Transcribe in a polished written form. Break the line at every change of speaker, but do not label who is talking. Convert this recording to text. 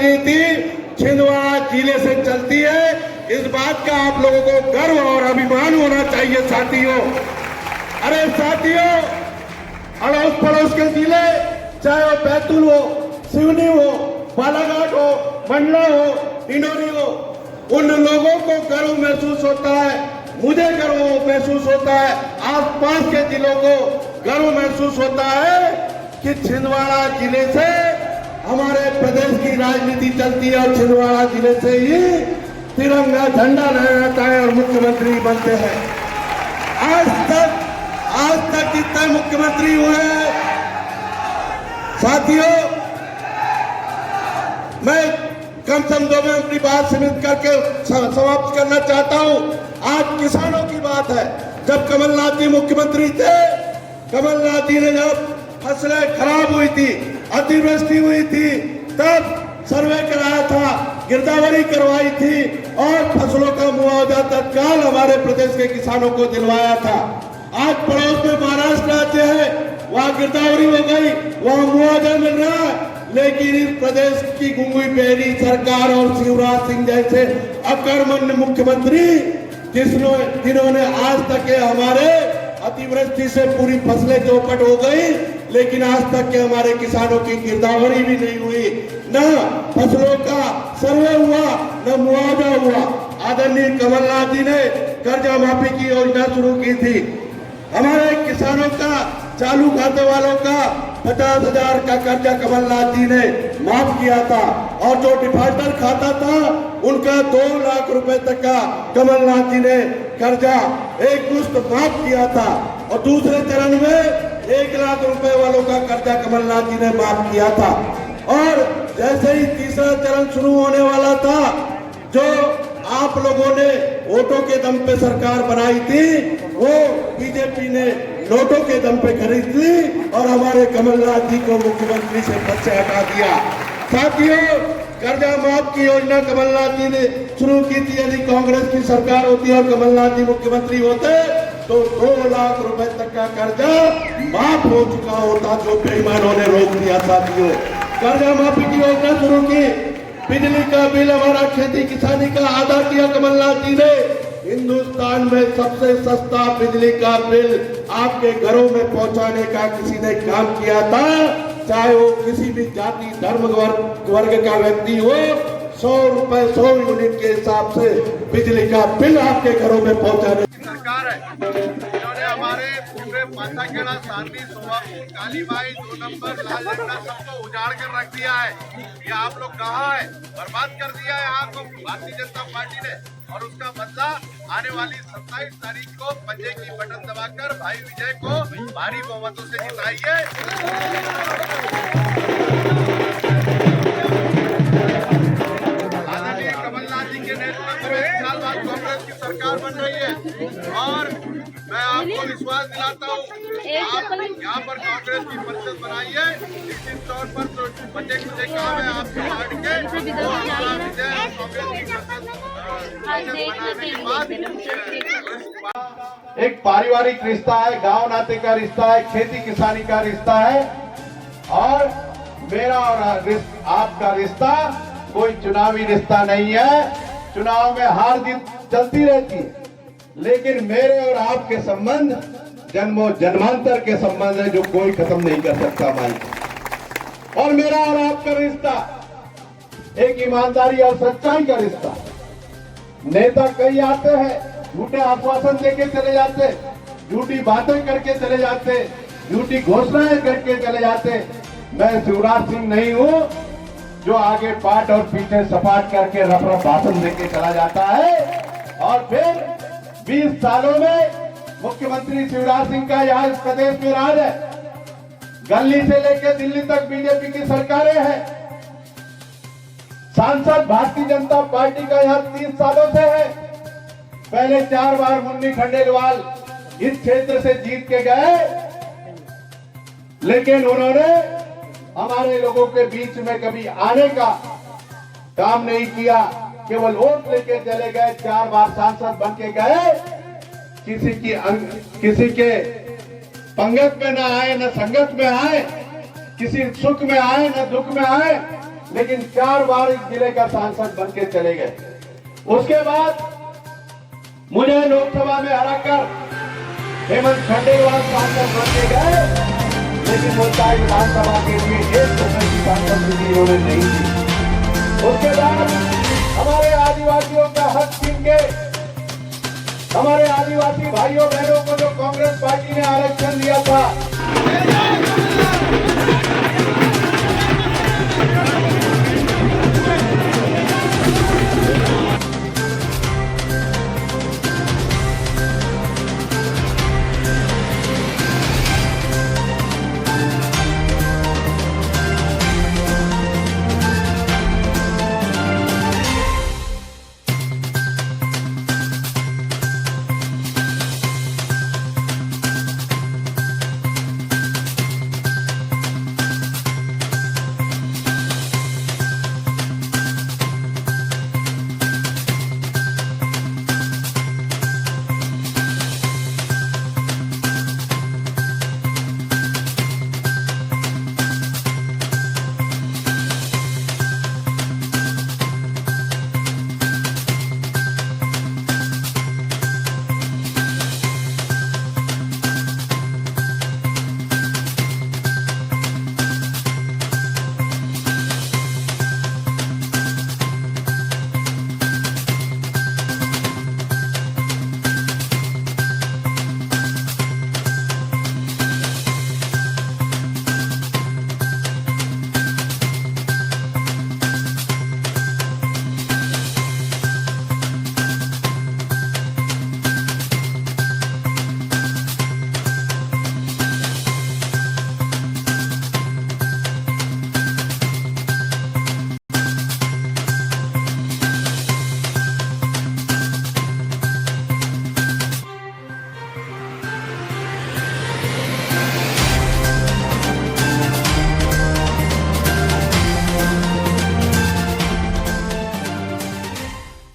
नीति छिंदवाड़ा जिले से चलती है। इस बात का आप लोगों को गर्व और अभिमान होना चाहिए साथियों। अरे साथियों, अड़ोस पड़ोस के जिले, चाहे वो बैतूल हो, सिवनी हो, बालाघाट हो, मंडला हो, डिंडोरी हो, उन लोगों को गर्व महसूस होता है, मुझे गर्व महसूस होता है, आसपास के जिलों को गर्व महसूस होता है कि छिंदवाड़ा जिले से हमारे प्रदेश की राजनीति चलती है और छिंदवाड़ा जिले से ही तिरंगा झंडा लहराता है और मुख्यमंत्री बनते हैं। आज तक जितने मुख्यमंत्री हुए साथियों, मैं कम से कम में अपनी बात सीमित करके समाप्त करना चाहता हूं। आज किसानों की बात है। जब कमलनाथ जी मुख्यमंत्री थे, कमलनाथ जी ने जब फसलें खराब हुई थी, अतिवृष्टि हुई थी, तब सर्वे कराया था, गिरदावरी करवाई थी और फसलों का मुआवजा तत्काल हमारे प्रदेश के किसानों को दिलवाया था। आज पड़ोस में महाराष्ट्र राज्य है, वहां गिरदावरी हो गई, वहां मुआवजा मिल रहा है, लेकिन इस प्रदेश की गुंगी बेरी सरकार और शिवराज सिंह जैसे अकर्मण्य मुख्यमंत्री जिन्होंने आज तक के हमारे अतिवृष्टि से पूरी फसलें चौपट हो गई, लेकिन आज तक के हमारे किसानों की गिरदावरी भी नहीं हुई, न फसलों का सर्वे हुआ, न मुआवजा हुआ। आदरणीय कमलनाथ जी ने कर्जा माफी की योजना शुरू की थी। हमारे किसानों का, चालू खाते वालों का 50,000 का कर्जा कमलनाथ जी ने माफ किया था और जो डिफाल्टर खाता था उनका 2 लाख रुपए तक का कमलनाथ जी ने कर्जा एक मुश्त माफ किया था और दूसरे चरण में 1 लाख रुपए वालों का कर्जा कमलनाथ जी ने माफ किया था। और जैसे ही तीसरा चरण शुरू होने वाला था, जो आप लोगों ने वोटों के दम पे सरकार बनाई थी, वो बीजेपी ने नोटों के दम पे खरीद ली और हमारे कमलनाथ जी को मुख्यमंत्री से पद से हटा दिया। साथियों, कर्जा माफ की योजना कमलनाथ जी ने शुरू की थी। यदि कांग्रेस की सरकार होती और कमलनाथ जी मुख्यमंत्री होते तो 2 लाख रुपए तक का कर्जा माफ हो चुका होता, जो बेईमानों ने रोक दिया। साथियों, कर्जा माफी की योजना शुरू की, बिजली का बिल हमारा खेती किसानी का आधा किया कमलनाथ जी ने। हिंदुस्तान में सबसे सस्ता बिजली का बिल आपके घरों में पहुंचाने का किसी ने काम किया था, चाहे वो किसी भी जाति धर्म वर्ग का व्यक्ति हो। 100 रुपए 100 यूनिट के हिसाब से बिजली का बिल आपके घरों में पहुंचाने की
सरकार है। इन्होंने हमारे पूरे पाथाखेड़ा, सारनी, सोहापुर, कालीबाई, 2 नंबर, लालगंगा सबको उजाड़ कर रख दिया है। ये आप लोग कहाँ है, बर्बाद कर दिया है यहाँ को भारतीय जनता पार्टी ने। और उसका बदला आने वाली 27 तारीख को पंजे की बटन दबाकर भाई विजय को भारी बहुमतों से जिताइए। आदरणीय कमलनाथ जी के नेतृत्व में 1 साल बाद कांग्रेस की सरकार बन रही है और मैं आपको विश्वास दिलाता हूँ, आप यहाँ पर कांग्रेस की परिषद बनाइए। निश्चित तौर पर जो बचे कुछ काम है आपके वार्ड के, वो हमारा विजय कांग्रेस की
एक पारिवारिक रिश्ता है, गांव नाते का रिश्ता है, खेती किसानी का रिश्ता है और मेरा और आपका रिश्ता कोई चुनावी रिश्ता नहीं है। चुनाव में हार जीत चलती रहती है, लेकिन मेरे और आपके संबंध जन्मों जन्मांतर के संबंध है जो कोई खत्म नहीं कर सकता भाई। और मेरा और आपका रिश्ता एक ईमानदारी और सच्चाई का रिश्ता। नेता कई आते हैं, झूठे आश्वासन देके चले जाते, झूठी बातें करके चले जाते, झूठी घोषणाएं करके चले जाते। मैं शिवराज सिंह नहीं हूं जो आगे पाठ और पीछे सपाट करके रफ भाषण देके चला जाता है और फिर 20 सालों में मुख्यमंत्री शिवराज सिंह का यहाँ इस प्रदेश में राज है। गली से लेकर दिल्ली तक बीजेपी की सरकारें हैं। सांसद भारतीय जनता पार्टी का यहाँ 30 सालों से है। पहले 4 बार मुन्नी खंडेलवाल इस क्षेत्र से जीत के गए, लेकिन उन्होंने हमारे लोगों के बीच में कभी आने का काम नहीं किया, केवल वोट लेके चले गए। 4 बार सांसद बन के गए, किसी के पंगत में न आए, न संगत में आए, किसी सुख में आए न दुख में आए।
लेकिन 4 बार इस जिले का सांसद बन के चले गए। उसके बाद मुझे लोकसभा में हराकर हेमंत खंडेलवाल सांसद बन के गए, लेकिन मुल्ताई विधानसभा के लिए 1% की सांसद निधि उन्होंने नहीं दी। उसके बाद हमारे आदिवासियों का हक छीन के हमारे आदिवासी भाइयों बहनों को जो कांग्रेस पार्टी ने आरक्षण दिया था,